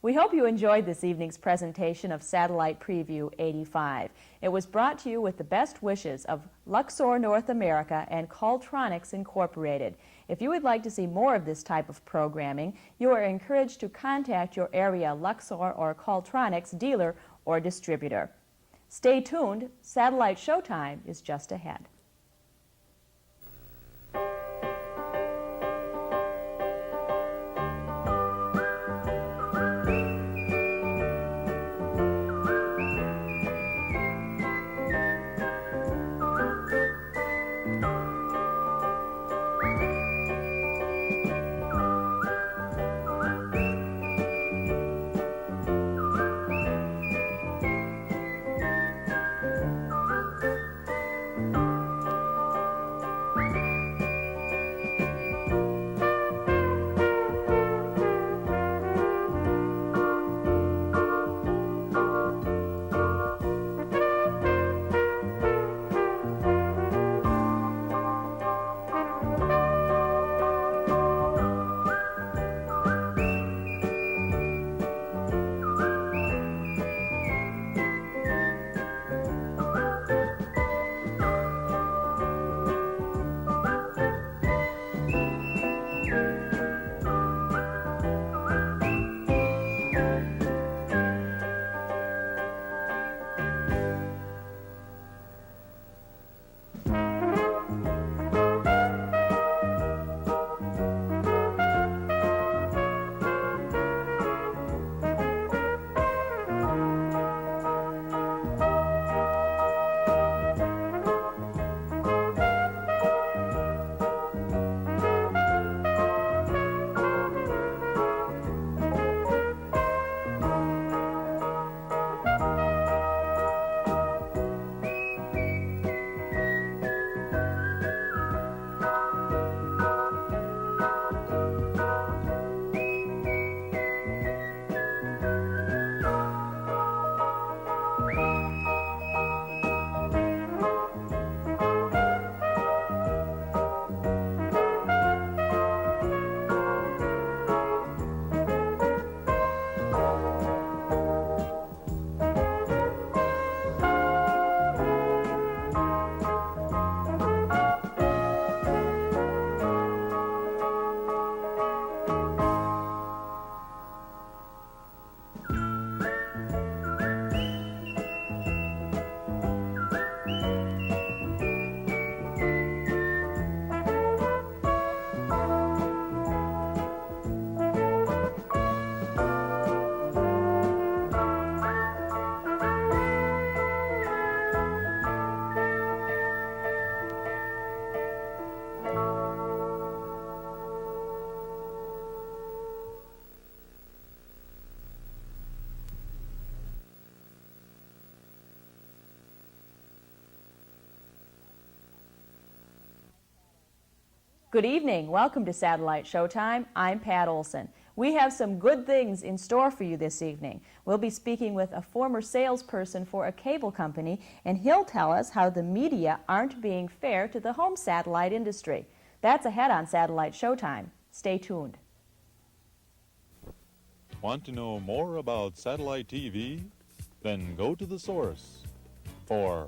We hope you enjoyed this evening's presentation of Satellite Preview 85. It was brought to you with the best wishes of Luxor North America and Caltronics Incorporated. If you would like to see more of this type of programming, you are encouraged to contact your area Luxor or Caltronics dealer or distributor. Stay tuned, Satellite Showtime is just ahead. Good evening. Welcome to Satellite Showtime. I'm Pat Olson. We have some good things in store for you this evening. We'll be speaking with a former salesperson for a cable company, and he'll tell us how the media aren't being fair to the home satellite industry. That's ahead on Satellite Showtime. Stay tuned. Want to know more about satellite TV? Then go to the source for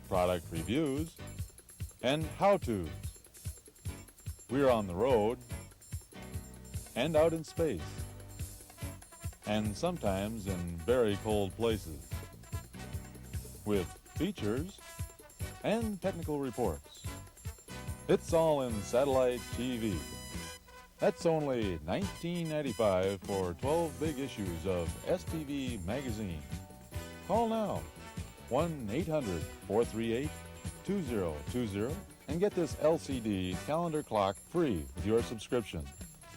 product reviews and how-tos. We're on the road and out in space and sometimes in very cold places with features and technical reports. It's all in Satellite TV. That's only $19.95 for 12 big issues of STV magazine. Call now, 1-800-438-2020, and get this LCD calendar clock free with your subscription.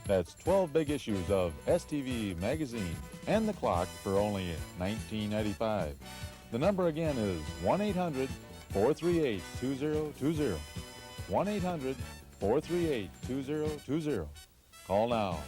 That's 12 big issues of STV magazine and the clock for only $19.95. The number again is 1-800-438-2020. 1-800-438-2020. Call now.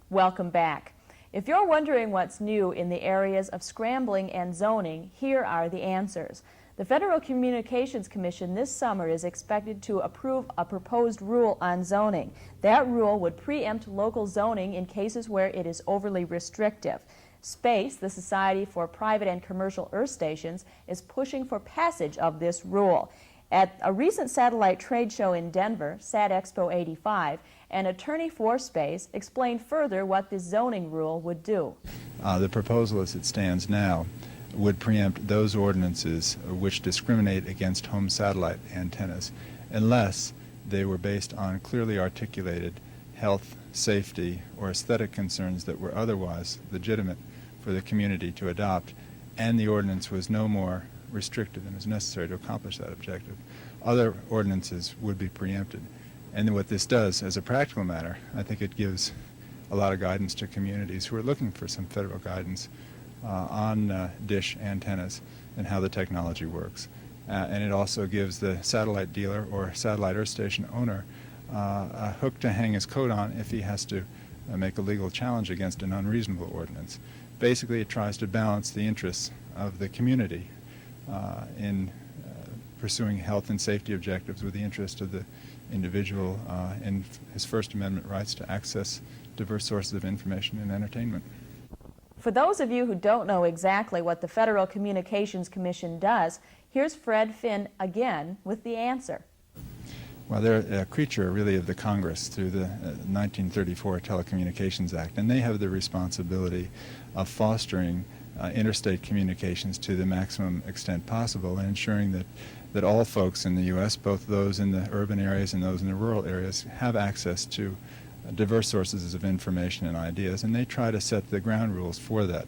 Welcome back. If you're wondering what's new in the areas of scrambling and zoning, here are the answers. The Federal Communications Commission this summer is expected to approve a proposed rule on zoning. That rule would preempt local zoning in cases where it is overly restrictive. SPACE, the Society for Private and Commercial Earth Stations, is pushing for passage of this rule. At a recent satellite trade show in Denver, SatExpo 85, an attorney for SPACE explained further what this zoning rule would do. The proposal as it stands now would preempt those ordinances which discriminate against home satellite antennas unless they were based on clearly articulated health, safety, or aesthetic concerns that were otherwise legitimate for the community to adopt, and the ordinance was no more restrictive than is necessary to accomplish that objective. Other ordinances would be preempted. And what this does, as a practical matter, I think it gives a lot of guidance to communities who are looking for some federal guidance on dish antennas and how the technology works. And it also gives the satellite dealer or satellite earth station owner a hook to hang his coat on if he has to make a legal challenge against an unreasonable ordinance. Basically, it tries to balance the interests of the community in pursuing health and safety objectives with the interest of the individual in his First Amendment rights to access diverse sources of information and entertainment. For those of you who don't know exactly what the Federal Communications Commission does, here's Fred Finn again with the answer. Well, they're a creature really of the Congress through the 1934 Telecommunications Act, and they have the responsibility of fostering interstate communications to the maximum extent possible and ensuring that all folks in the U.S., both those in the urban areas and those in the rural areas, have access to diverse sources of information and ideas, and they try to set the ground rules for that.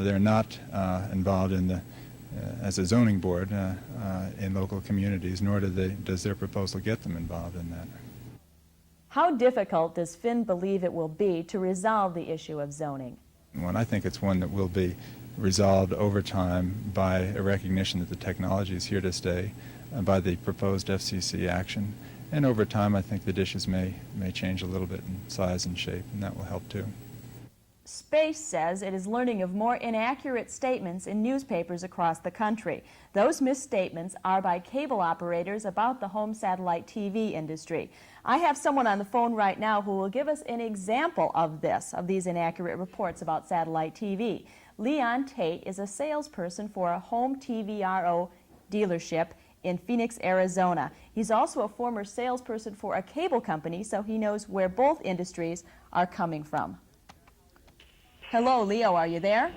They're not involved in the as a zoning board in local communities, nor does their proposal get them involved in that. How difficult does Finn believe it will be to resolve the issue of zoning? Well, I think it's one that will be resolved over time by a recognition that the technology is here to stay, by the proposed FCC action, and over time I think the dishes may change a little bit in size and shape, and that will help too. SPACE says it is learning of more inaccurate statements in newspapers across the country. Those misstatements are by cable operators about the home satellite TV industry. I have someone on the phone right now who will give us an example of these inaccurate reports about satellite TV. Leon Tate is a salesperson for a home TVRO dealership in Phoenix, Arizona. He's also a former salesperson for a cable company, so he knows where both industries are coming from. Hello, Leo, are you there?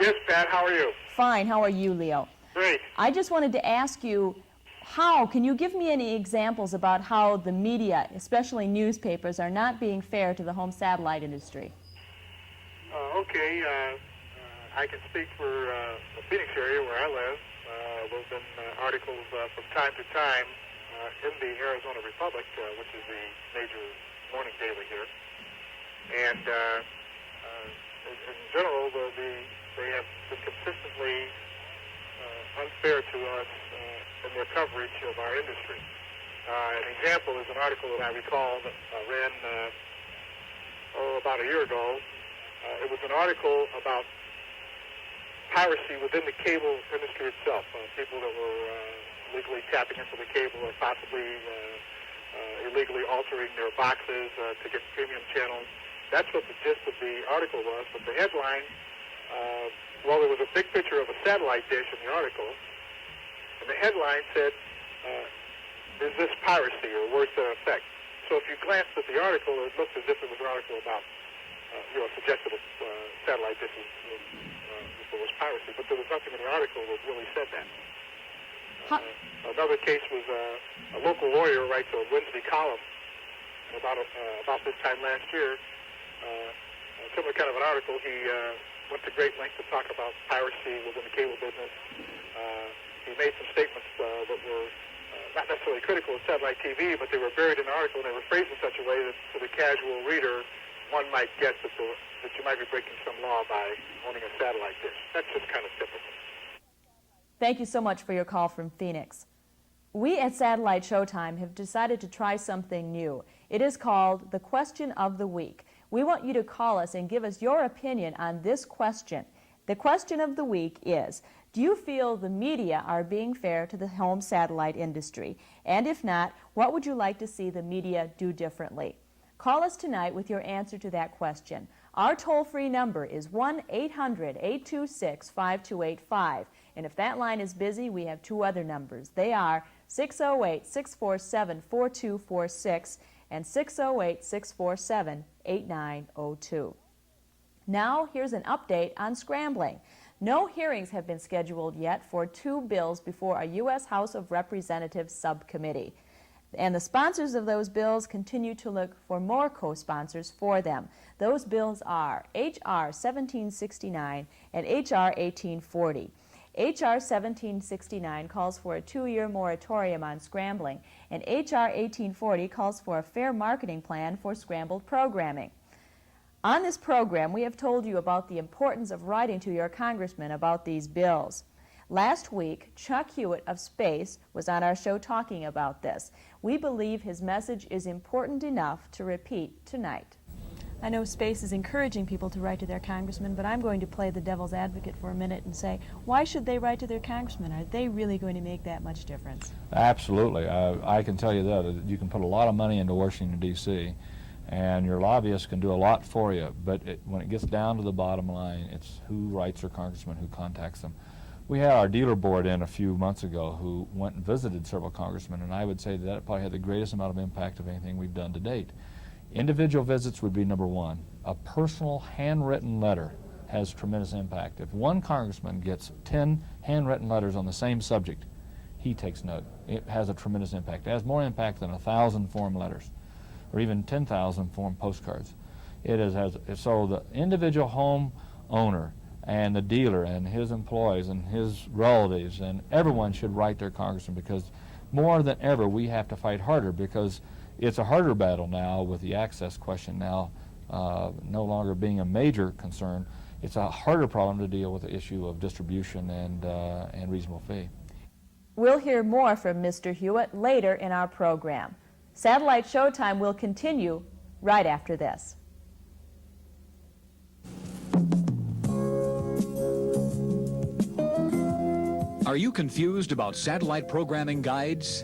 Yes, Pat, how are you? Fine, how are you, Leo? Great. I just wanted to ask you, can you give me any examples about how the media, especially newspapers, are not being fair to the home satellite industry? Okay, I can speak for the Phoenix area where I live. There have been articles from time to time in the Arizona Republic, which is the major morning daily here. And in general, they have been consistently unfair to us in their coverage of our industry. An example is an article that I recall that ran about a year ago. It was an article about piracy within the cable industry itself. People that were illegally tapping into the cable or possibly illegally altering their boxes to get premium channels. That's what the gist of the article was, but the headline, well, there was a big picture of a satellite dish in the article, and the headline said, is this piracy or worse than effect? So if you glanced at the article, it looked as if it was an article about, suggested that satellite dishes was piracy, but there was nothing in the article that really said that. Another case was a local lawyer writes a Wednesday column about this time last year. A similar kind of an article. He went to great lengths to talk about piracy within the cable business. He made some statements that were not necessarily critical of satellite TV, but they were buried in the article, and they were phrased in such a way that to the casual reader, one might guess that you might be breaking some law by owning a satellite dish. That's just kind of typical. Thank you so much for your call from Phoenix. We at Satellite Showtime have decided to try something new. It is called the Question of the Week. We want you to call us and give us your opinion on this question. The question of the week is, Do you feel the media are being fair to the home satellite industry? And if not, what would you like to see the media do differently? Call us tonight with your answer to that question. Our toll-free number is 1-800-826-5285. And if that line is busy, we have two other numbers. They are 608-647-4246 and 608-647-8902. Now, here's an update on scrambling. No hearings have been scheduled yet for two bills before a U.S. House of Representatives subcommittee. And the sponsors of those bills continue to look for more co-sponsors for them. Those bills are H.R. 1769 and H.R. 1840. H.R. 1769 calls for a 2-year moratorium on scrambling, and H.R. 1840 calls for a fair marketing plan for scrambled programming. On this program, we have told you about the importance of writing to your congressman about these bills. Last week, Chuck Hewitt of Space was on our show talking about this. We believe his message is important enough to repeat tonight. I know Space is encouraging people to write to their congressman, but I'm going to play the devil's advocate for a minute and say, why should they write to their congressman? Are they really going to make that much difference? Absolutely. I can tell you that. You can put a lot of money into Washington, D.C., and your lobbyists can do a lot for you, but when it gets down to the bottom line, it's who writes their congressman, who contacts them. We had our dealer board in a few months ago who went and visited several congressmen, and I would say that probably had the greatest amount of impact of anything we've done to date. Individual visits would be number one. A personal handwritten letter has tremendous impact. If one congressman gets 10 handwritten letters on the same subject, he takes note. It has a tremendous impact. It has more impact than 1,000 form letters or even 10,000 form postcards. So the individual home owner and the dealer and his employees and his relatives and everyone should write their congressman, because more than ever we have to fight harder, because it's a harder battle now with the access question now no longer being a major concern. It's a harder problem to deal with the issue of distribution and reasonable fee. We'll hear more from Mr. Hewitt later in our program. Satellite Showtime will continue right after this. Are you confused about satellite programming guides?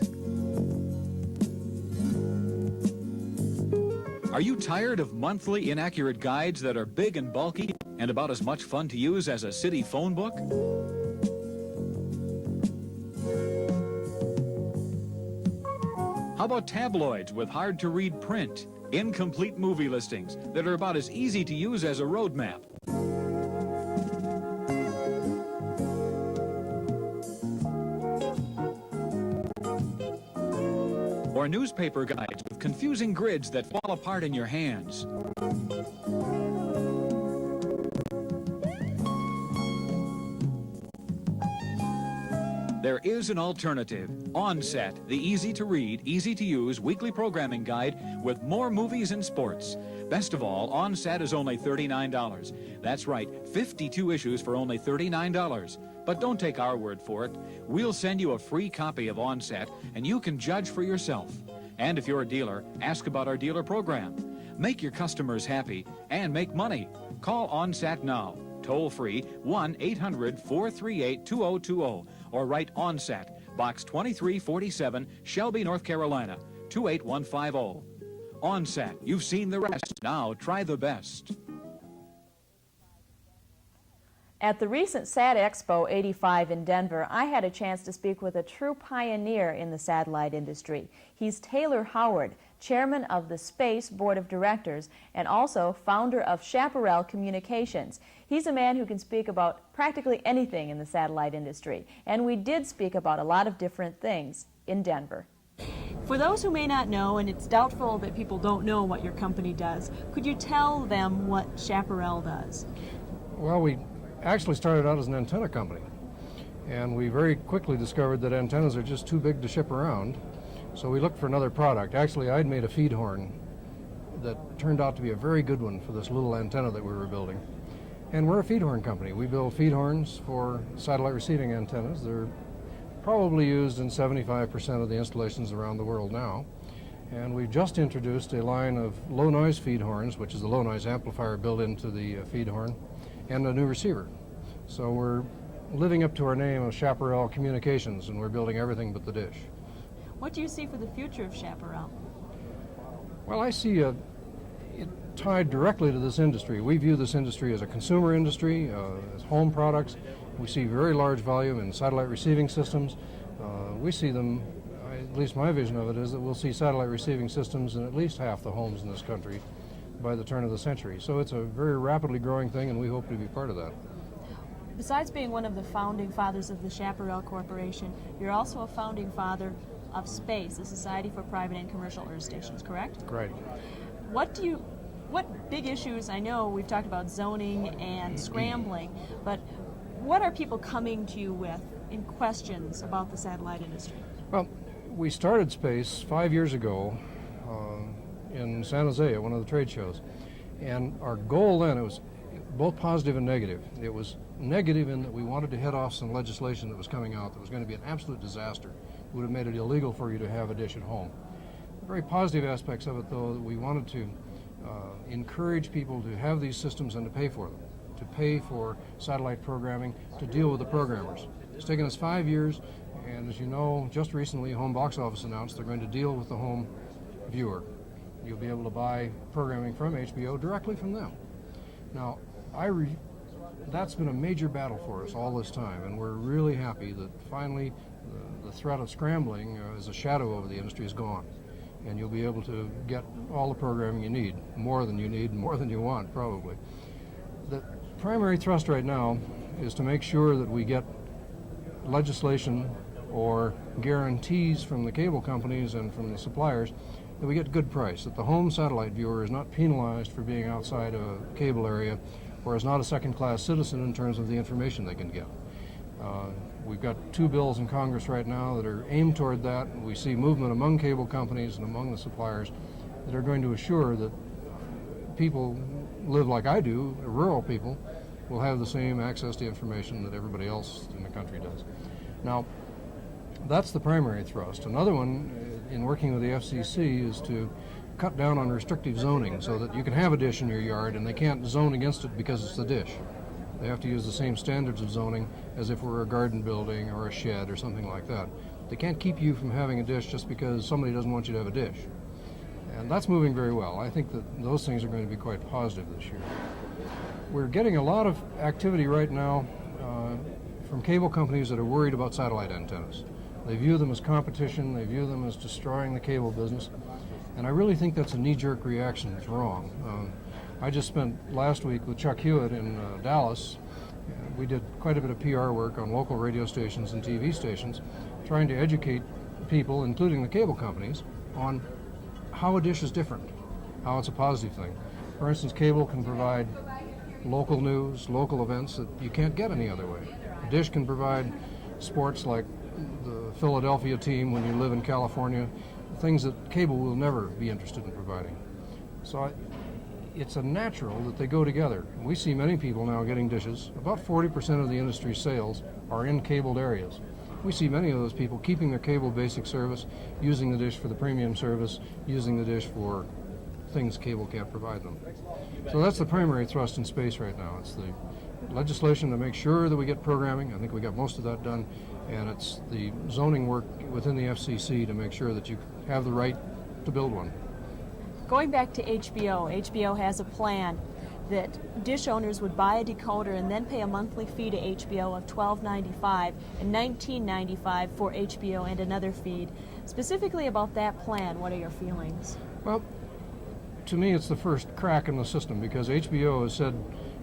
Are you tired of monthly inaccurate guides that are big and bulky and about as much fun to use as a city phone book? How about tabloids with hard-to-read print, incomplete movie listings that are about as easy to use as a road map? Or newspaper guides with confusing grids that fall apart in your hands? There is an alternative. Onset, the easy-to-read, easy-to-use weekly programming guide with more movies and sports. Best of all, Onset is only $39. That's right, 52 issues for only $39. But don't take our word for it. We'll send you a free copy of Onset, and you can judge for yourself. And if you're a dealer, ask about our dealer program. Make your customers happy and make money. Call Onset now. Toll free 1-800-438-2020 or write Onset, Box 2347, Shelby, North Carolina 28150. Onset, you've seen the rest. Now try the best. At the recent SAT Expo 85 in Denver, I had a chance to speak with a true pioneer in the satellite industry. He's Taylor Howard, chairman of the Space Board of Directors and also founder of Chaparral Communications. He's a man who can speak about practically anything in the satellite industry, and we did speak about a lot of different things in Denver. For those who may not know, and it's doubtful that people don't know what your company does, could you tell them what Chaparral does? Well, we actually started out as an antenna company, and we very quickly discovered that antennas are just too big to ship around, so we looked for another product. Actually, I'd made a feed horn that turned out to be a very good one for this little antenna that we were building. And we're a feed horn company. We build feed horns for satellite receiving antennas. They're probably used in 75% of the installations around the world now. And we've just introduced a line of low noise feed horns, which is a low noise amplifier built into the feed horn, and a new receiver. So we're living up to our name of Chaparral Communications, and we're building everything but the dish. What do you see for the future of Chaparral? Well, I see it tied directly to this industry. We view this industry as a consumer industry, as home products. We see very large volume in satellite receiving systems. We see them, at least my vision of it is that we'll see satellite receiving systems in at least half the homes in this country by the turn of the century. So it's a very rapidly growing thing, and we hope to be part of that. Besides being one of the founding fathers of the Chaparral Corporation, you're also a founding father of SPACE, the Society for Private and Commercial Earth Stations, correct? Right. What big issues, I know we've talked about zoning and scrambling, but what are people coming to you with in questions about the satellite industry? Well, we started SPACE 5 years ago in San Jose at one of the trade shows. And our goal then, it was both positive and negative. It was negative in that we wanted to head off some legislation that was coming out that was going to be an absolute disaster. It would have made it illegal for you to have a dish at home. The very positive aspects of it, though, that we wanted to encourage people to have these systems and to pay for them, to pay for satellite programming, to deal with the programmers. It's taken us 5 years, and as you know, just recently Home Box Office announced they're going to deal with the home viewer. You'll be able to buy programming from HBO directly from them. Now, that's been a major battle for us all this time, and we're really happy that finally the threat of scrambling as a shadow over the industry is gone. And you'll be able to get all the programming you need, more than you want, probably. The primary thrust right now is to make sure that we get legislation or guarantees from the cable companies and from the suppliers that we get good price, that the home satellite viewer is not penalized for being outside a cable area or is not a second-class citizen in terms of the information they can get. We've got 2 bills in Congress right now that are aimed toward that. We see movement among cable companies and among the suppliers that are going to assure that people live like I do, rural people, will have the same access to information that everybody else in the country does. Now, that's the primary thrust. Another one, in working with the FCC, is to cut down on restrictive zoning so that you can have a dish in your yard and they can't zone against it because it's a dish. They have to use the same standards of zoning as if it were a garden building or a shed or something like that. They can't keep you from having a dish just because somebody doesn't want you to have a dish. And that's moving very well. I think that those things are going to be quite positive this year. We're getting a lot of activity right now from cable companies that are worried about satellite antennas. They view them as competition, they view them as destroying the cable business, and I really think that's a knee-jerk reaction. It's wrong. I just spent last week with Chuck Hewitt in Dallas. We did quite a bit of PR work on local radio stations and TV stations, trying to educate people, including the cable companies, on how a dish is different, how it's a positive thing. For instance, cable can provide local news, local events that you can't get any other way. A dish can provide sports like the Philadelphia team when you live in California, things that cable will never be interested in providing. So it's a natural that they go together. We see many people now getting dishes. About 40% of the industry's sales are in cabled areas. We see many of those people keeping their cable basic service, using the dish for the premium service, using the dish for things cable can't provide them. So that's the primary thrust in SPACE right now. It's the legislation to make sure that we get programming. I think we got most of that done. And it's the zoning work within the FCC to make sure that you have the right to build one. Going back to HBO has a plan that dish owners would buy a decoder and then pay a monthly fee to HBO of $12.95 and $19.95 for HBO and another feed. Specifically about that plan, what are your feelings? Well, to me it's the first crack in the system, because HBO has said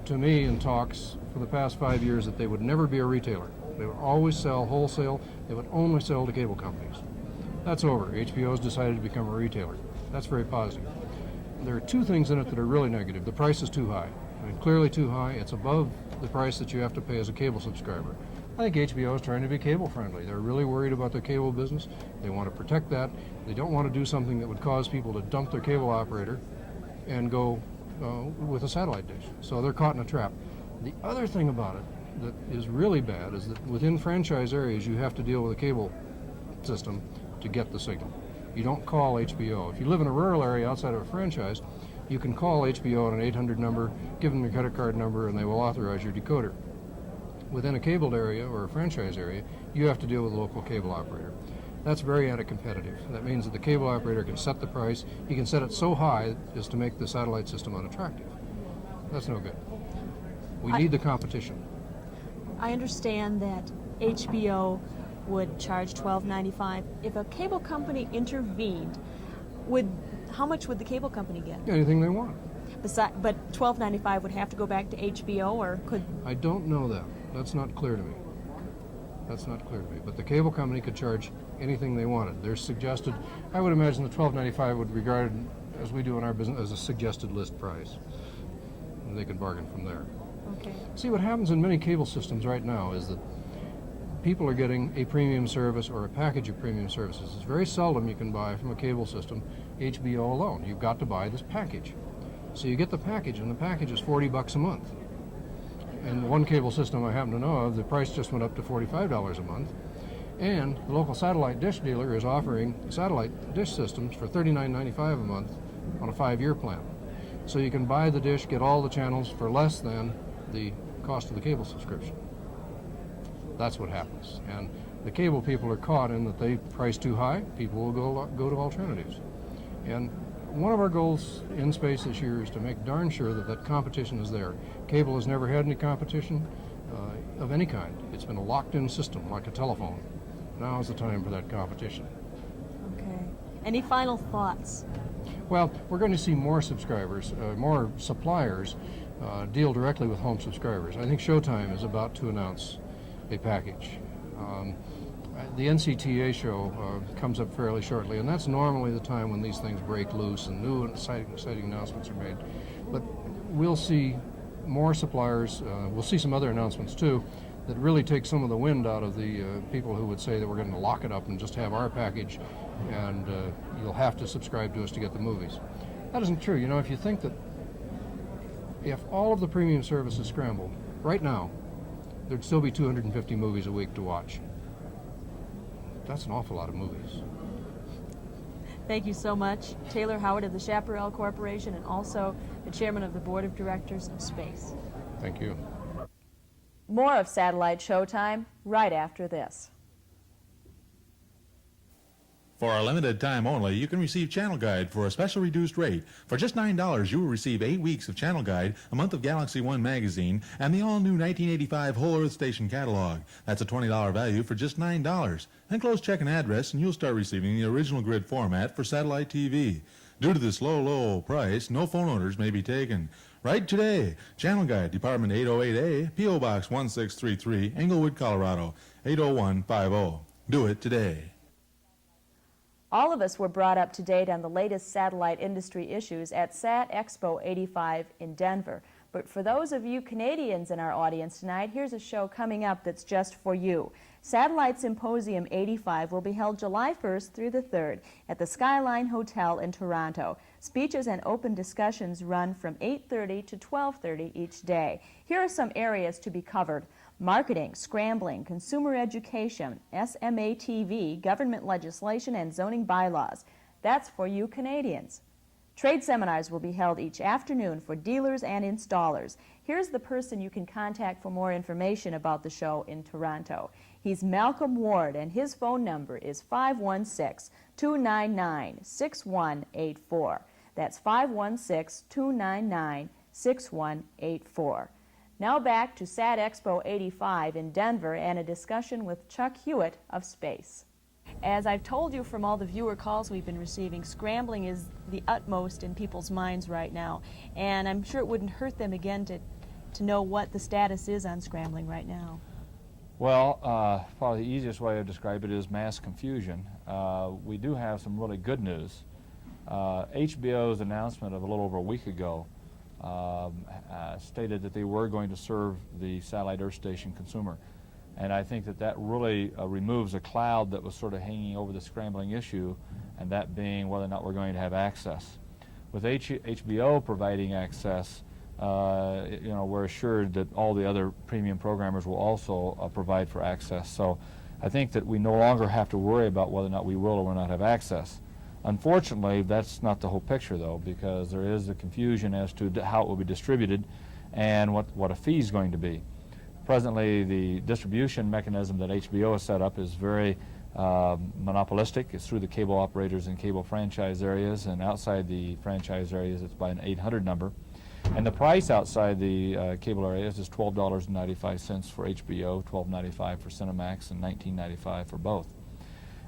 to me in talks for the past 5 years that they would never be a retailer. They would always sell wholesale. They would only sell to cable companies. That's over. HBO has decided to become a retailer. That's very positive. There are 2 things in it that are really negative. The price is too high. I mean, clearly too high. It's above the price that you have to pay as a cable subscriber. I think HBO is trying to be cable friendly. They're really worried about their cable business. They want to protect that. They don't want to do something that would cause people to dump their cable operator and go with a satellite dish. So they're caught in a trap. The other thing about it that is really bad is that within franchise areas you have to deal with a cable system to get the signal. You don't call HBO. If you live in a rural area outside of a franchise, you can call HBO on an 800 number, give them your credit card number, and they will authorize your decoder. within a cabled area or a franchise area, you have to deal with a local cable operator. That's very anti-competitive. That means that the cable operator can set the price. He can set it so high as to make the satellite system unattractive. That's no good. We need the competition. I understand that HBO would charge $12.95. If a cable company intervened, how much would the cable company get? Anything they want. But $12.95 would have to go back to HBO, or could... I don't know that. That's not clear to me. That's not clear to me. But the cable company could charge anything they wanted. They're suggested, I would imagine the $12.95 would be regarded, as we do in our business, as a suggested list price. And they could bargain from there. Okay. See, what happens in many cable systems right now is that people are getting a premium service or a package of premium services. It's very seldom you can buy from a cable system HBO alone. You've got to buy this package. So you get the package, and the package is $40 a month. And one cable system I happen to know of, the price just went up to $45 a month. And the local satellite dish dealer is offering satellite dish systems for $39.95 a month on a 5-year plan. So you can buy the dish, get all the channels for less than the cost of the cable subscription. That's what happens. And the cable people are caught in that they price too high. People will go to alternatives. And one of our goals in space this year is to make darn sure that that competition is there. Cable has never had any competition of any kind. It's been a locked-in system like a telephone. Now is the time for that competition. Okay. Any final thoughts? Well, we're going to see more subscribers, more suppliers deal directly with home subscribers. I think Showtime is about to announce a package. The NCTA show comes up fairly shortly, and that's normally the time when these things break loose and new and exciting announcements are made. But we'll see more suppliers. We'll see some other announcements too that really take some of the wind out of the people who would say that we're going to lock it up and just have our package and you'll have to subscribe to us to get the movies. That isn't true. You know, if you think that if all of the premium services scrambled, right now, there'd still be 250 movies a week to watch. That's an awful lot of movies. Thank you so much. Taylor Howard of the Chaparral Corporation and also the chairman of the Board of Directors of Space. Thank you. More of Satellite Showtime right after this. For a limited time only, you can receive Channel Guide for a special reduced rate. For just $9, you will receive 8 weeks of Channel Guide, a month of Galaxy One magazine, and the all-new 1985 Whole Earth Station catalog. That's a $20 value for just $9. Then close check and address, and you'll start receiving the original grid format for satellite TV. Due to this low price, no phone orders may be taken. Write today. Channel Guide, Department 808A, P.O. Box 1633, Englewood, Colorado, 80150. Do it today. All of us were brought up to date on the latest satellite industry issues at Sat Expo 85 in Denver. But for those of you Canadians in our audience tonight, here's a show coming up that's just for you. Satellite Symposium 85 will be held July 1st through the 3rd at the Skyline Hotel in Toronto. Speeches and open discussions run from 8:30 to 12:30 each day. Here are some areas to be covered: marketing, scrambling, consumer education, SMA TV, government legislation, and zoning bylaws. That's for you Canadians. Trade seminars will be held each afternoon for dealers and installers. Here's the person you can contact for more information about the show in Toronto. He's Malcolm Ward, and his phone number is 516-299-6184. That's 516-299-6184. Now back to Sat Expo 85 in Denver and a discussion with Chuck Hewitt of Space. As I've told you from all the viewer calls we've been receiving, scrambling is the utmost in people's minds right now. And I'm sure it wouldn't hurt them again to know what the status is on scrambling right now. Well, probably the easiest way to describe it is mass confusion. We do have some really good news. HBO's announcement of a little over a week ago stated that they were going to serve the satellite Earth station consumer. And I think that really removes a cloud that was sort of hanging over the scrambling issue, and that being whether or not we're going to have access. With HBO providing access, we're assured that all the other premium programmers will also provide for access. So I think that we no longer have to worry about whether or not we will or will not have access. Unfortunately, that's not the whole picture, though, because there is a confusion as to how it will be distributed and what a fee is going to be. The Presently, the distribution mechanism that HBO has set up is very monopolistic. It's through the cable operators and cable franchise areas, and outside the franchise areas it's by an 800 number. And the price outside the cable areas is $12.95 for HBO, $12.95 for Cinemax, and $19.95 for both.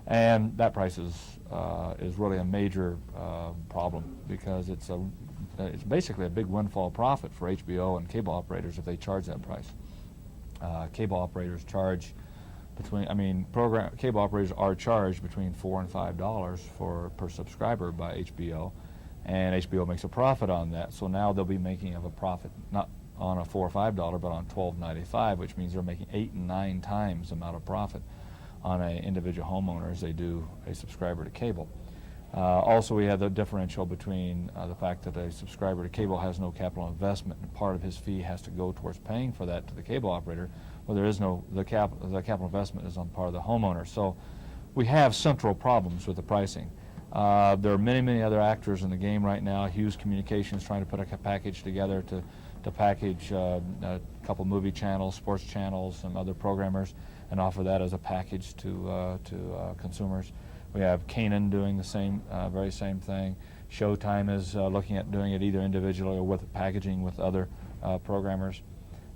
And that price is really a major problem, because it's basically a big windfall profit for HBO and cable operators if they charge that price. Cable operators charge cable operators are charged between $4 and $5 per subscriber by HBO, and HBO makes a profit on that. So now they'll be making a profit not on a $4 or $5, but on $12.95, which means they're making 8 and 9 times the amount of profit on an individual homeowner as they do a subscriber to cable. Also, we have the differential between the fact that a subscriber to cable has no capital investment, and part of his fee has to go towards paying for that to the cable operator. Well, there is no, the capital investment is on part of the homeowner. So we have central problems with the pricing. There are many, many other actors in the game right now. Hughes Communications trying to put a package together to package a couple movie channels, sports channels, some other programmers, and offer that as a package to consumers. We have Canon doing the same, very same thing. Showtime is looking at doing it either individually or with packaging with other programmers.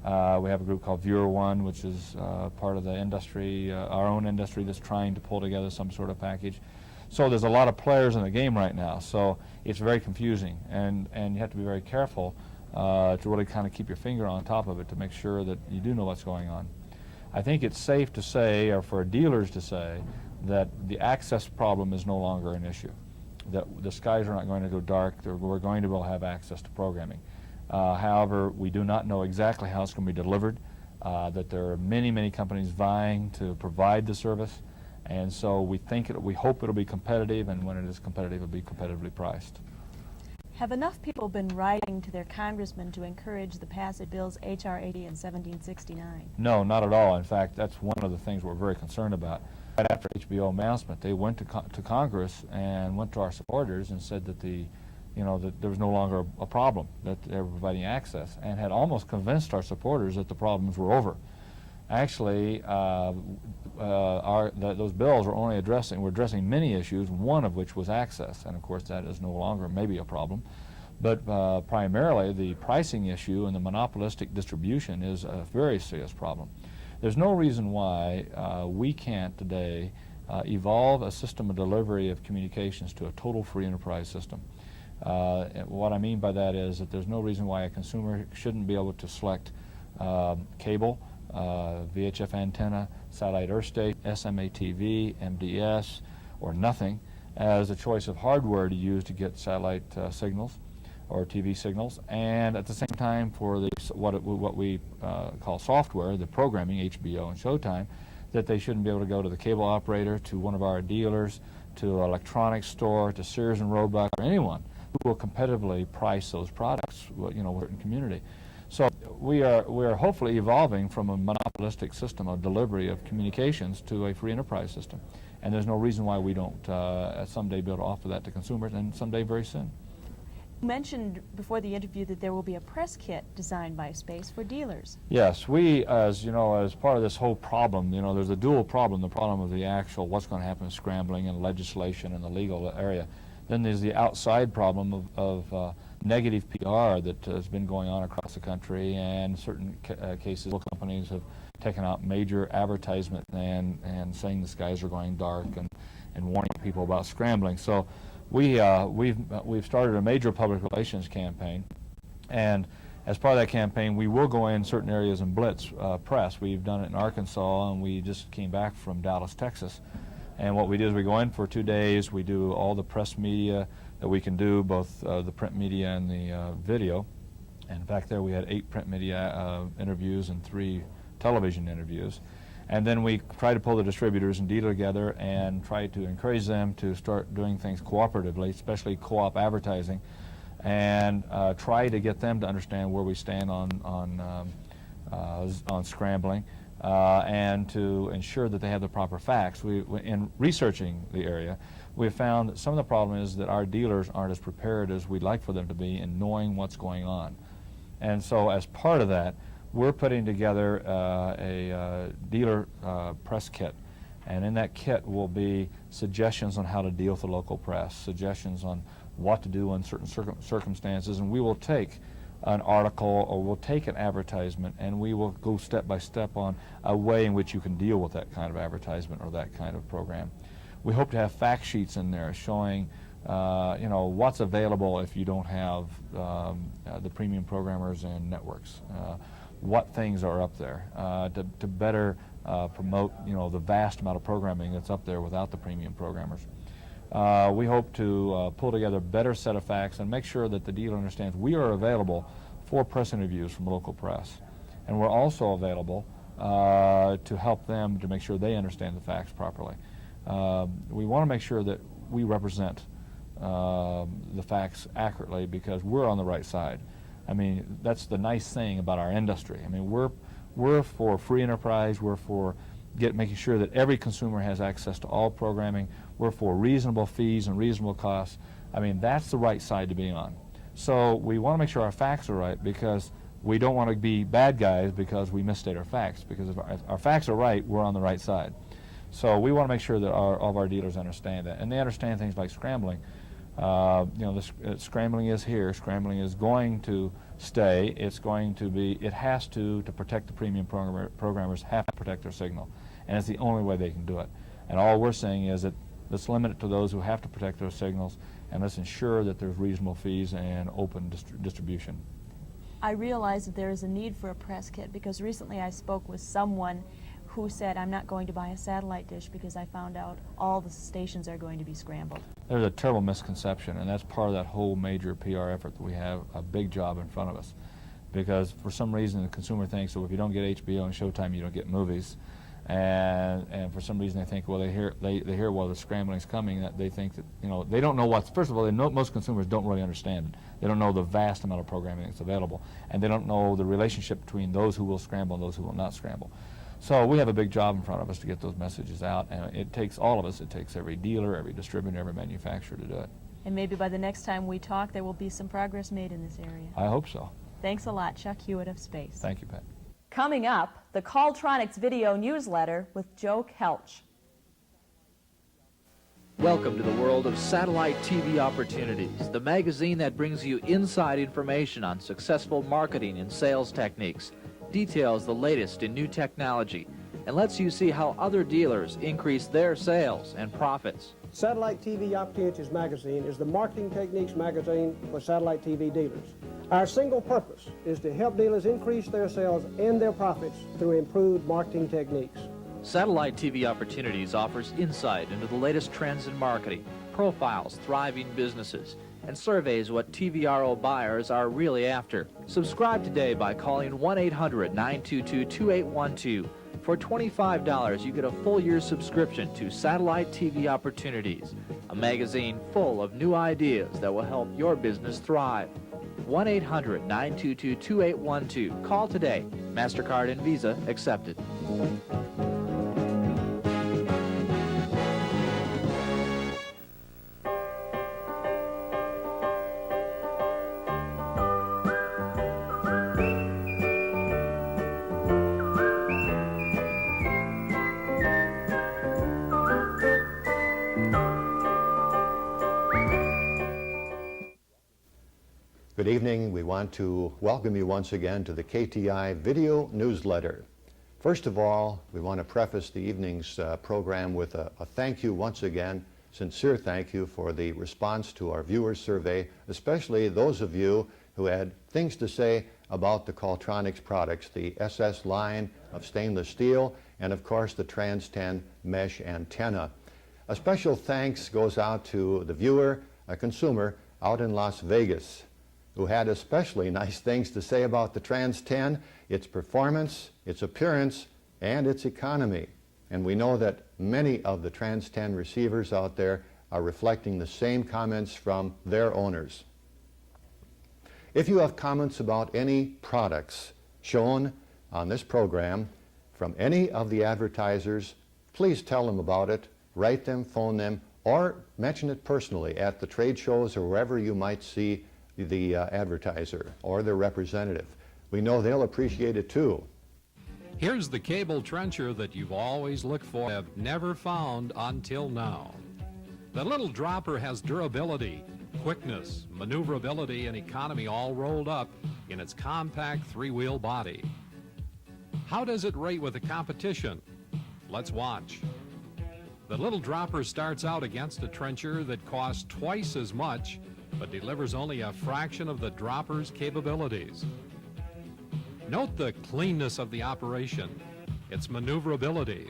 We have a group called Viewer One, which is part of the industry, our own industry, that's trying to pull together some sort of package. So there's a lot of players in the game right now, so it's very confusing, and you have to be very careful to really kind of keep your finger on top of it to make sure that you do know what's going on. I think it's safe to say, or for dealers to say, that the access problem is no longer an issue, that the skies are not going to go dark, we're going to be able to have access to programming. However, we do not know exactly how it's going to be delivered, that there are many, many companies vying to provide the service, and so we hope it'll be competitive, and when it is competitive, it'll be competitively priced. Have enough people been writing to their congressmen to encourage the passage of bills H.R. 80 and 1769? No, not at all. In fact, that's one of the things we're very concerned about. Right after HBO announcement, they went to Congress and went to our supporters and said that that there was no longer a problem, that they were providing access, and had almost convinced our supporters that the problems were over. Actually, those bills were addressing many issues, one of which was access, and of course that is no longer maybe a problem. But primarily the pricing issue and the monopolistic distribution is a very serious problem. There's no reason why we can't today evolve a system of delivery of communications to a total free enterprise system. What I mean by that is that there's no reason why a consumer shouldn't be able to select cable, VHF antenna, satellite earth state, SMA TV, MDS, or nothing as a choice of hardware to use to get satellite signals or TV signals, and at the same time for the what we call software, the programming, HBO and Showtime, that they shouldn't be able to go to the cable operator, to one of our dealers, to an electronics store, to Sears and Roebuck, or anyone who will competitively price those products, with a certain community. So we are hopefully evolving from a monopolistic system of delivery of communications to a free enterprise system, and there's no reason why we don't someday be able to offer that to consumers, and someday very soon. You mentioned before the interview that there will be a press kit designed by Space for dealers. Yes, we, as part of this whole problem, there's a dual problem: the problem of the actual what's going to happen with scrambling and legislation in the legal area. Then there's the outside problem of negative PR that has been going on across the country, and in certain cases, companies have taken out major advertisement and saying the skies are going dark and warning people about scrambling. So we've started a major public relations campaign, and as part of that campaign, we will go in certain areas and blitz press. We've done it in Arkansas, and we just came back from Dallas, Texas. And what we do is we go in for 2 days, we do all the press media that we can do, both the print media and the video. And in fact, there we had 8 print media interviews and 3 television interviews. And then we try to pull the distributors and dealer together and try to encourage them to start doing things cooperatively, especially co-op advertising, and try to get them to understand where we stand on scrambling. And to ensure that they have the proper facts. In researching the area, we have found that some of the problem is that our dealers aren't as prepared as we'd like for them to be in knowing what's going on. And so as part of that, we're putting together a dealer press kit. And in that kit will be suggestions on how to deal with the local press, suggestions on what to do in certain circumstances, and we will take an article or we'll take an advertisement and we will go step by step on a way in which you can deal with that kind of advertisement or that kind of program. We hope to have fact sheets in there showing you know, what's available if you don't have the premium programmers and networks, what things are up there to better promote, you know, the vast amount of programming that's up there without the premium programmers. We hope to pull together a better set of facts and make sure that the dealer understands we are available for press interviews from local press. And we're also available to help them to make sure they understand the facts properly. We want to make sure that we represent the facts accurately because we're on the right side. I mean, that's the nice thing about our industry. I mean, we're for free enterprise. We're for making sure that every consumer has access to all programming. We're for reasonable fees and reasonable costs. I mean, that's the right side to be on. So we want to make sure our facts are right because we don't want to be bad guys because we misstate our facts. Because if our facts are right, we're on the right side. So we want to make sure that all of our dealers understand that. And they understand things like scrambling. You know, scrambling is here. Scrambling is going to stay. It's going to be, it has to protect the premium programmers have to protect their signal. And it's the only way they can do it. And all we're saying is that let's limit it to those who have to protect their signals, and let's ensure that there's reasonable fees and open distribution. I realize that there is a need for a press kit because recently I spoke with someone who said, I'm not going to buy a satellite dish because I found out all the stations are going to be scrambled. There's a terrible misconception, and that's part of that whole major PR effort that we have a big job in front of us. Because for some reason the consumer thinks, well, if you don't get HBO and Showtime, you don't get movies. And for some reason they think, well, they hear while the scrambling's coming, that they think that, you know, they don't know what's, first of all, they know, most consumers don't really understand it. They don't know the vast amount of programming that's available, and they don't know the relationship between those who will scramble and those who will not scramble. So we have a big job in front of us to get those messages out, and it takes all of us. It takes every dealer, every distributor, every manufacturer to do it. And maybe by the next time we talk, there will be some progress made in this area. I hope so. Thanks a lot, Chuck Hewitt of Space. Thank you, Pat. Coming up, the Calltronics video newsletter with Joe Kelch. Welcome to the world of satellite TV opportunities, the magazine that brings you inside information on successful marketing and sales techniques, details the latest in new technology, and lets you see how other dealers increase their sales and profits. Satellite TV Opportunities magazine is the marketing techniques magazine for satellite TV dealers. Our single purpose is to help dealers increase their sales and their profits through improved marketing techniques. Satellite TV Opportunities offers insight into the latest trends in marketing, profiles thriving businesses, and surveys what TVRO buyers are really after. Subscribe today by calling 1-800-922-2812. For $25, you get a full year's subscription to Satellite TV Opportunities, a magazine full of new ideas that will help your business thrive. 1-800-922-2812. Call today. MasterCard and Visa accepted. Good evening. We want to welcome you once again to the KTI video newsletter. First of all, we want to preface the evening's program with a thank you once again, sincere thank you for the response to our viewers survey, especially those of you who had things to say about the Calltronics products, the SS line of stainless steel, and of course the Trans 10 mesh antenna. A special thanks goes out to the viewer, a consumer out in Las Vegas, who had especially nice things to say about the Trans 10, its performance, its appearance, and its economy. And we know that many of the Trans 10 receivers out there are reflecting the same comments from their owners. If you have comments about any products shown on this program from any of the advertisers, please tell them about it, write them, phone them, or mention it personally at the trade shows or wherever you might see the advertiser or their representative. We know they'll appreciate it too. Here's the cable trencher that you've always looked for, have never found until now. The little dropper has durability, quickness, maneuverability, and economy all rolled up in its compact three-wheel body. How does it rate with the competition? Let's watch. The little dropper starts out against a trencher that costs twice as much, but delivers only a fraction of the dropper's capabilities. Note the cleanness of the operation, its maneuverability,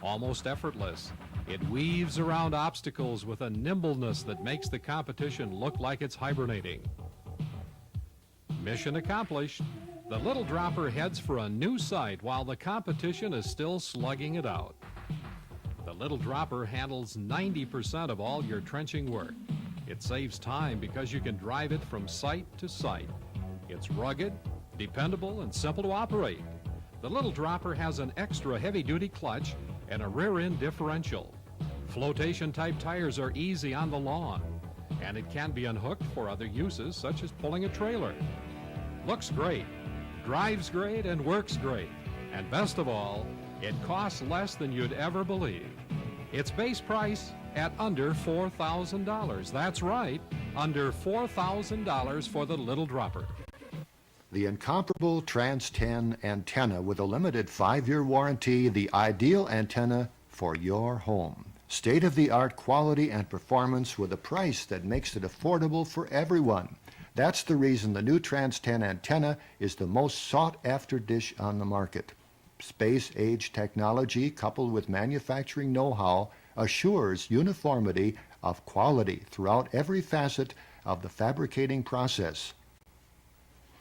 almost effortless. It weaves around obstacles with a nimbleness that makes the competition look like it's hibernating. Mission accomplished. The little dropper heads for a new site while the competition is still slugging it out. The little dropper handles 90% of all your trenching work. It saves time because you can drive it from site to site. It's rugged, dependable, and simple to operate. The little dropper has an extra heavy-duty clutch and a rear-end differential. Flotation-type tires are easy on the lawn, and it can be unhooked for other uses such as pulling a trailer. Looks great, drives great, and works great. And best of all, it costs less than you'd ever believe. Its base price at under $4,000. That's right, under $4,000 for the little dropper. The incomparable Trans 10 antenna with a limited 5-year warranty, the ideal antenna for your home. State-of-the-art quality and performance with a price that makes it affordable for everyone. That's the reason the new Trans 10 antenna is the most sought-after dish on the market. Space-age technology coupled with manufacturing know-how assures uniformity of quality throughout every facet of the fabricating process.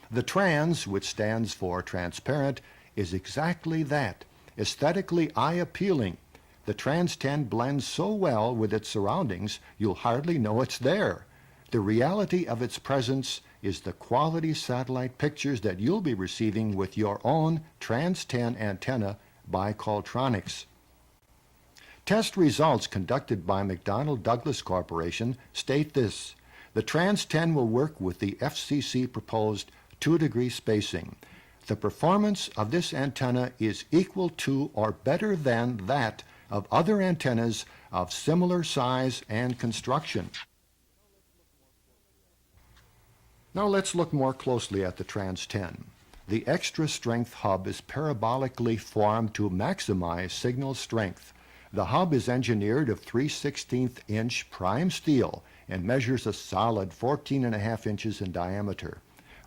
The trans, which stands for transparent, is exactly that, aesthetically eye-appealing. The Trans 10 blends so well with its surroundings, you'll hardly know it's there. The reality of its presence is the quality satellite pictures that you'll be receiving with your own Trans 10 antenna by Caltronics. Test results conducted by McDonnell Douglas Corporation state this: the Trans 10 will work with the FCC proposed 2-degree spacing. The performance of this antenna is equal to or better than that of other antennas of similar size and construction. Now let's look more closely at the Trans 10. The extra strength hub is parabolically formed to maximize signal strength. The hub is engineered of 3/16-inch prime steel and measures a solid 14.5 inches in diameter.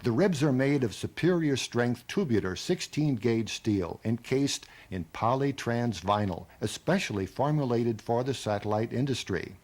The ribs are made of superior strength tubular 16-gauge steel encased in polytrans vinyl, especially formulated for the satellite industry.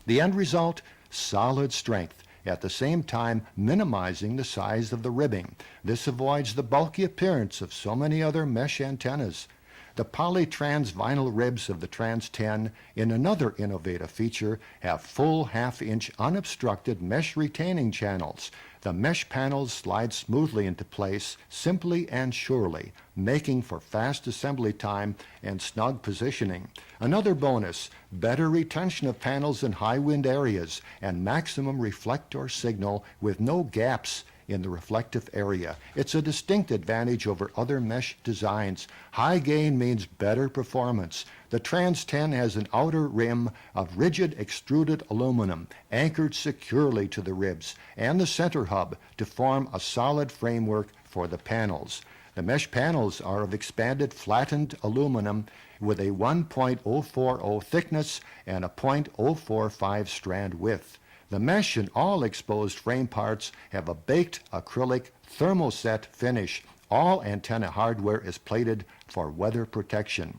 The end result? Solid strength, at the same time minimizing the size of the ribbing. This avoids the bulky appearance of so many other mesh antennas. The polytrans vinyl ribs of the Trans 10, in another innovative feature, have full half-inch unobstructed mesh retaining channels. The mesh panels slide smoothly into place, simply and surely, making for fast assembly time and snug positioning. Another bonus, better retention of panels in high wind areas and maximum reflector signal with no gaps in the reflective area. It's a distinct advantage over other mesh designs. High gain means better performance. The Trans 10 has an outer rim of rigid extruded aluminum anchored securely to the ribs and the center hub to form a solid framework for the panels. The mesh panels are of expanded flattened aluminum with a 1.040 thickness and a 0.045 strand width. The mesh and all exposed frame parts have a baked acrylic thermoset finish. All antenna hardware is plated for weather protection.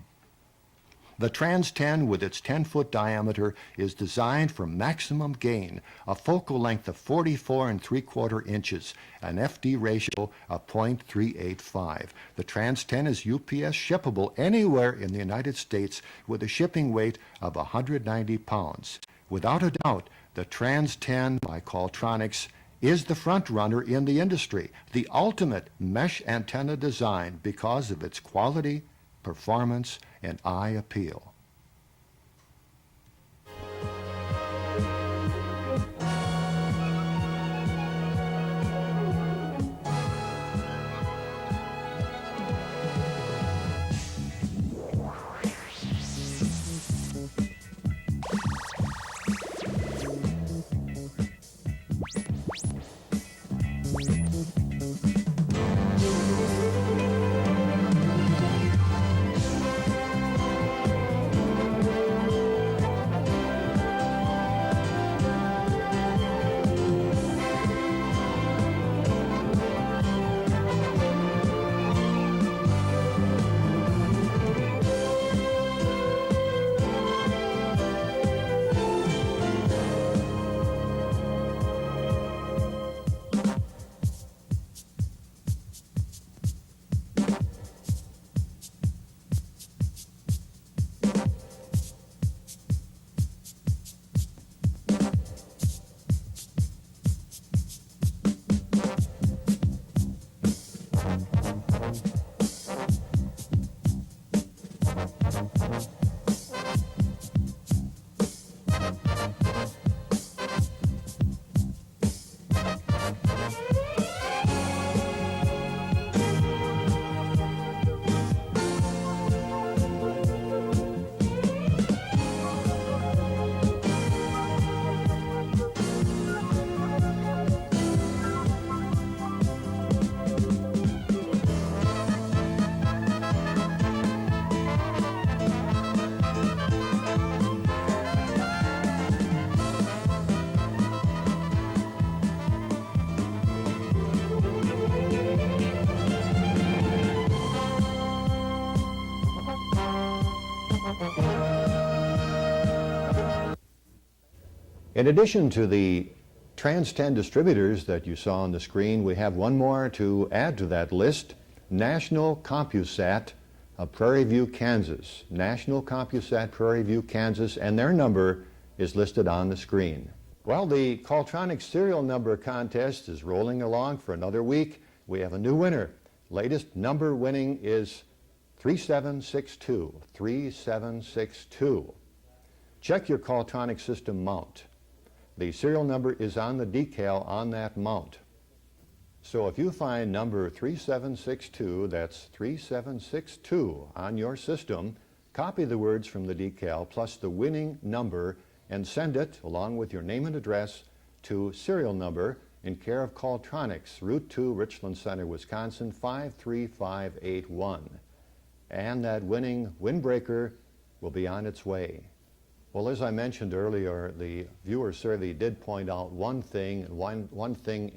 The Trans 10 with its 10-foot diameter is designed for maximum gain, a focal length of 44 3/4 inches, an FD ratio of 0.385. The Trans 10 is UPS shippable anywhere in the United States with a shipping weight of 190 pounds. Without a doubt, the Trans 10 by Caltronics is the front runner in the industry, the ultimate mesh antenna design because of its quality, performance, and eye appeal. In addition to the Trans 10 distributors that you saw on the screen, we have one more to add to that list, National CompuSat of Prairie View, Kansas. National CompuSat Prairie View, Kansas, and their number is listed on the screen. Well, the Coltronics serial number contest is rolling along for another week. We have a new winner. Latest number winning is 3762. 3762. Check your Coltronics system mount. The serial number is on the decal on that mount. So if you find number 3762, that's 3762 on your system, copy the words from the decal plus the winning number and send it, along with your name and address, to serial number in care of Coltronics, Route 2, Richland Center, Wisconsin, 53581. And that winning windbreaker will be on its way. Well, as I mentioned earlier, the viewer survey did point out one thing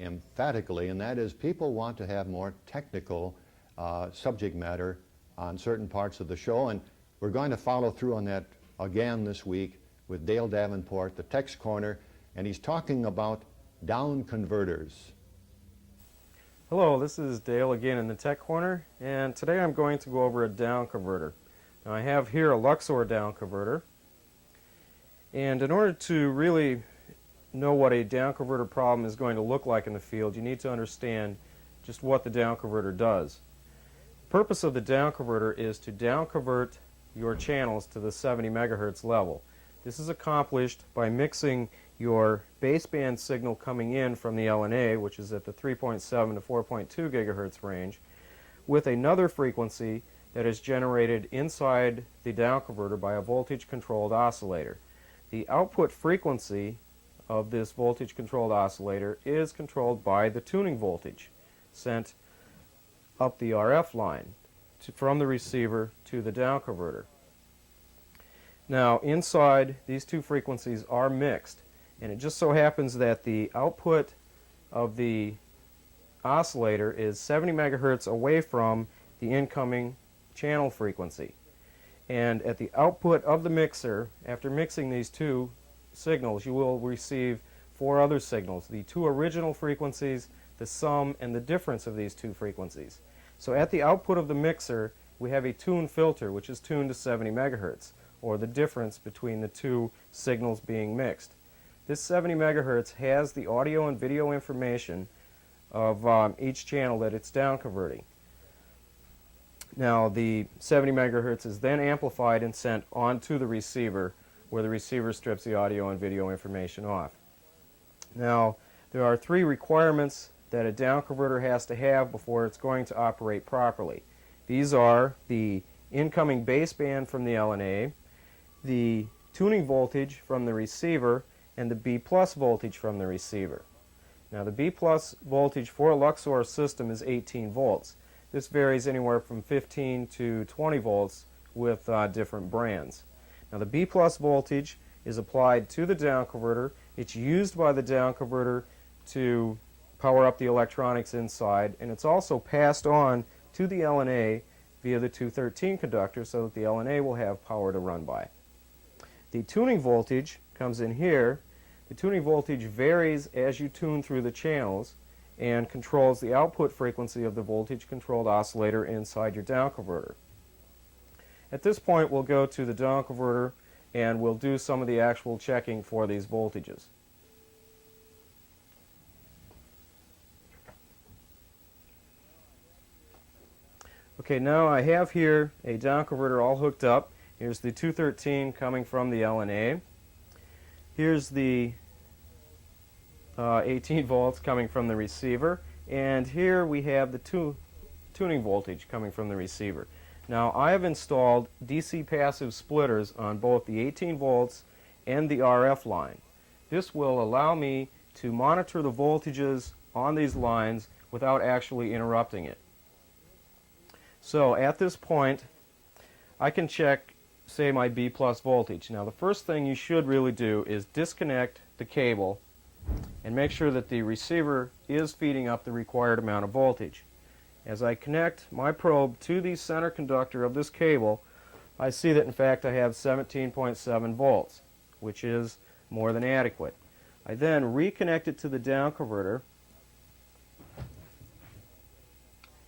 emphatically, and that is people want to have more technical subject matter on certain parts of the show, and we're going to follow through on that again this week with Dale Davenport, the Text Corner, and he's talking about down converters. Hello, this is Dale again in the Tech Corner, and today I'm going to go over a down converter. Now I have here a Luxor down converter, and in order to really know what a down converter problem is going to look like in the field, you need to understand just what the down converter does. The purpose of the down converter is to down convert your channels to the 70 megahertz level. This is accomplished by mixing your baseband signal coming in from the LNA, which is at the 3.7 to 4.2 gigahertz range, with another frequency that is generated inside the down converter by a voltage controlled oscillator. The output frequency of this voltage controlled oscillator is controlled by the tuning voltage sent up the RF line from the receiver to the down converter. Now inside, these two frequencies are mixed, and it just so happens that the output of the oscillator is 70 megahertz away from the incoming channel frequency. And at the output of the mixer, after mixing these two signals, you will receive four other signals, the two original frequencies, the sum, and the difference of these two frequencies. So at the output of the mixer, we have a tune filter, which is tuned to 70 megahertz, or the difference between the two signals being mixed. This 70 megahertz has the audio and video information of each channel that it's down converting. Now the 70 megahertz is then amplified and sent onto the receiver, where the receiver strips the audio and video information off. Now there are three requirements that a down converter has to have before it's going to operate properly. These are the incoming baseband from the LNA, the tuning voltage from the receiver, and the B+ voltage from the receiver. Now the B plus voltage for a Luxor system is 18 volts. This varies anywhere from 15 to 20 volts with different brands. Now the B plus voltage is applied to the down converter. It's used by the down converter to power up the electronics inside, and it's also passed on to the LNA via the 213 conductor so that the LNA will have power to run by. The tuning voltage comes in here. The tuning voltage varies as you tune through the channels and controls the output frequency of the voltage controlled oscillator inside your down converter. At this point we'll go to the down converter and we'll do some of the actual checking for these voltages. Okay, now I have here a down converter all hooked up. Here's the 213 coming from the LNA. Here's the 18 volts coming from the receiver, and here we have the tuning voltage coming from the receiver. Now I have installed DC passive splitters on both the 18 volts and the RF line. This will allow me to monitor the voltages on these lines without actually interrupting it. So at this point I can check, say, my B plus voltage. Now the first thing you should really do is disconnect the cable and make sure that the receiver is feeding up the required amount of voltage. As I connect my probe to the center conductor of this cable, I see that in fact I have 17.7 volts, which is more than adequate. I then reconnect it to the down converter,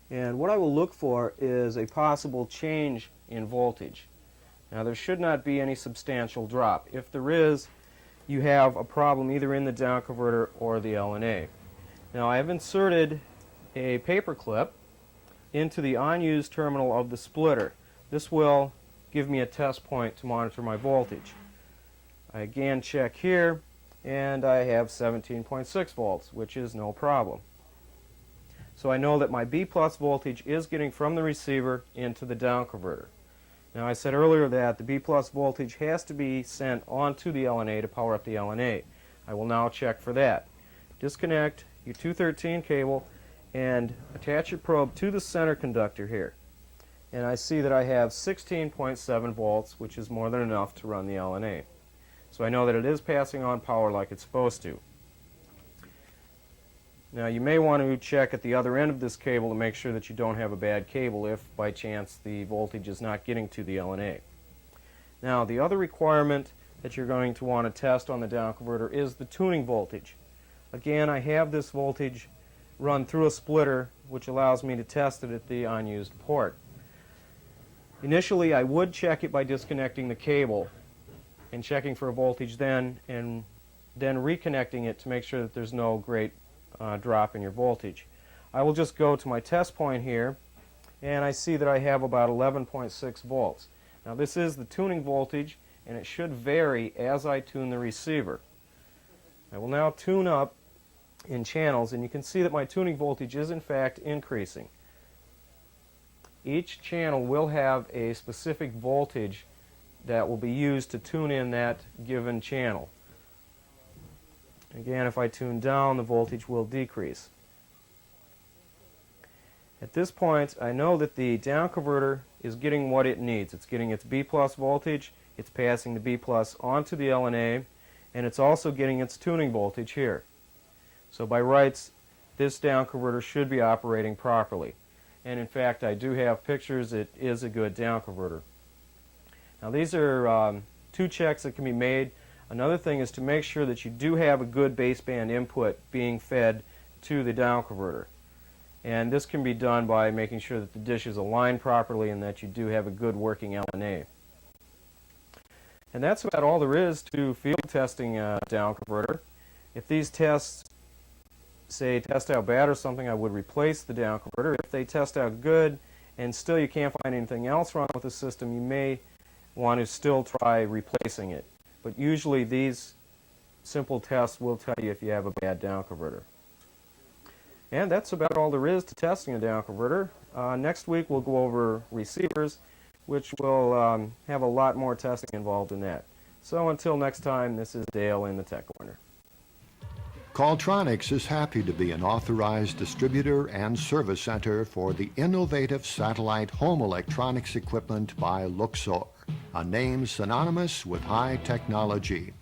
and what I will look for is a possible change in voltage. Now there should not be any substantial drop. If there is, you have a problem either in the down converter or the LNA. Now I have inserted a paper clip into the unused terminal of the splitter. This will give me a test point to monitor my voltage. I again check here and I have 17.6 volts, which is no problem. So I know that my B plus voltage is getting from the receiver into the down converter. Now I said earlier that the B plus voltage has to be sent onto the LNA to power up the LNA. I will now check for that. Disconnect your 213 cable and attach your probe to the center conductor here. And I see that I have 16.7 volts, which is more than enough to run the LNA. So I know that it is passing on power like it's supposed to. Now you may want to check at the other end of this cable to make sure that you don't have a bad cable if by chance the voltage is not getting to the LNA. Now the other requirement that you're going to want to test on the down converter is the tuning voltage. Again, I have this voltage run through a splitter which allows me to test it at the unused port. Initially I would check it by disconnecting the cable and checking for a voltage then, and then reconnecting it to make sure that there's no great drop in your voltage. I will just go to my test point here and I see that I have about 11.6 volts. Now this is the tuning voltage and it should vary as I tune the receiver. I will now tune up in channels and you can see that my tuning voltage is in fact increasing. Each channel will have a specific voltage that will be used to tune in that given channel. Again, if I tune down, the voltage will decrease. At this point, I know that the down converter is getting what it needs. It's getting its B plus voltage, it's passing the B plus onto the LNA, and it's also getting its tuning voltage here. So by rights, this down converter should be operating properly. And in fact, I do have pictures. It is a good down converter. Now these are two checks that can be made. Another thing is to make sure that you do have a good baseband input being fed to the down converter. And this can be done by making sure that the dish is aligned properly and that you do have a good working LNA. And that's about all there is to field testing a down converter. If these tests, say, test out bad or something, I would replace the down converter. If they test out good and still you can't find anything else wrong with the system, you may want to still try replacing it. But usually these simple tests will tell you if you have a bad down converter. And that's about all there is to testing a down converter. Next week we'll go over receivers, which will have a lot more testing involved in that. So until next time, this is Dale in the Tech Corner. Qualtronics is happy to be an authorized distributor and service center for the innovative satellite home electronics equipment by Luxor, a name synonymous with high technology.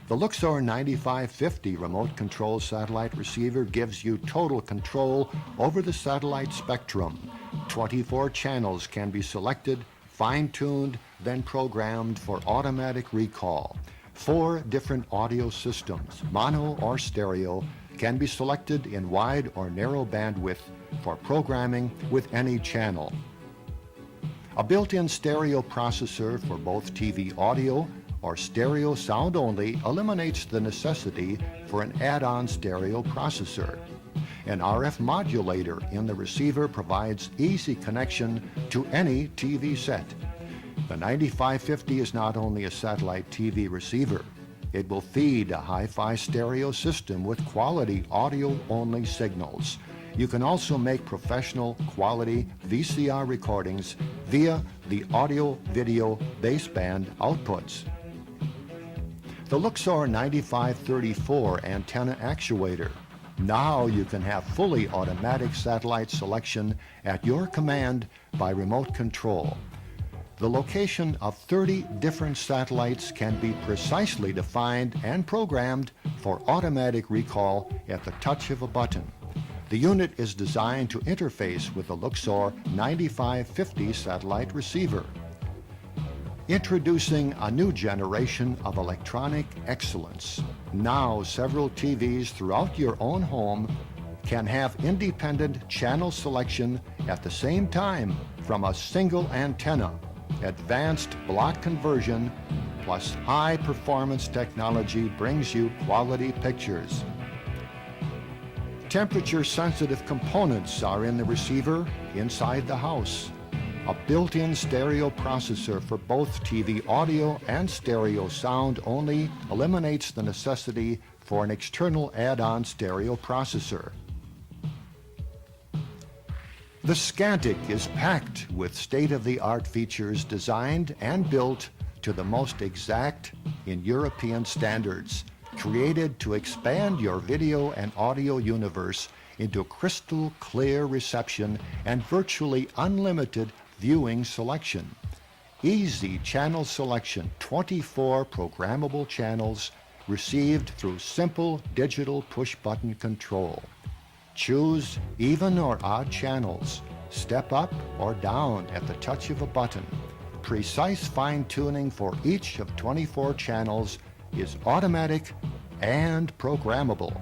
The Luxor 9550 remote control satellite receiver gives you total control over the satellite spectrum. 24 channels can be selected, fine-tuned, then programmed for automatic recall. 4 different audio systems, mono or stereo, can be selected in wide or narrow bandwidth for programming with any channel. A built-in stereo processor for both TV audio or stereo sound only eliminates the necessity for an add-on stereo processor. An RF modulator in the receiver provides easy connection to any TV set. The 9550 is not only a satellite TV receiver, it will feed a hi-fi stereo system with quality audio-only signals. You can also make professional quality VCR recordings via the audio-video baseband outputs. The Luxor 9534 antenna actuator. Now you can have fully automatic satellite selection at your command by remote control. The location of 30 different satellites can be precisely defined and programmed for automatic recall at the touch of a button. The unit is designed to interface with the Luxor 9550 satellite receiver. Introducing a new generation of electronic excellence. Now several TVs throughout your own home can have independent channel selection at the same time from a single antenna. Advanced block conversion plus high performance technology brings you quality pictures. Temperature sensitive components are in the receiver inside the house. A built-in stereo processor for both TV audio and stereo sound only eliminates the necessity for an external add-on stereo processor. The Scantic is packed with state-of-the-art features designed and built to the most exact in European standards, created to expand your video and audio universe into crystal clear reception and virtually unlimited viewing selection. Easy channel selection, 24 programmable channels received through simple digital push-button control. Choose even or odd channels, step up or down at the touch of a button. Precise fine-tuning for each of 24 channels is automatic and programmable.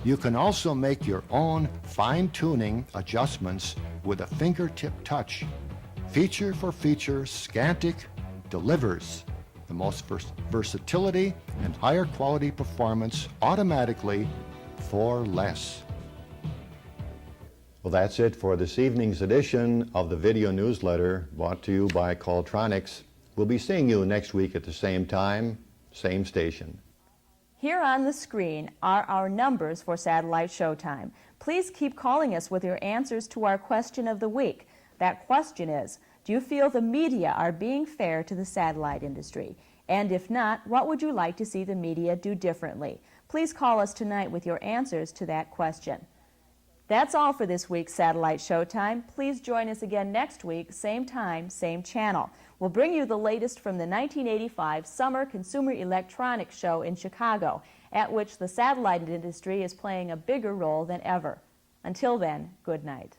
You can also make your own fine-tuning adjustments with a fingertip touch. Feature for feature, Scantic delivers the most versatility and higher quality performance automatically for less. Well, that's it for this evening's edition of the video newsletter brought to you by Qualtronics. We'll be seeing you next week at the same time, same station. Here on the screen are our numbers for Satellite Showtime. Please keep calling us with your answers to our question of the week. That question is, do you feel the media are being fair to the satellite industry? And if not, what would you like to see the media do differently? Please call us tonight with your answers to that question. That's all for this week's Satellite Showtime. Please join us again next week, same time, same channel. We'll bring you the latest from the 1985 Summer Consumer Electronics Show in Chicago, at which the satellite industry is playing a bigger role than ever. Until then, good night.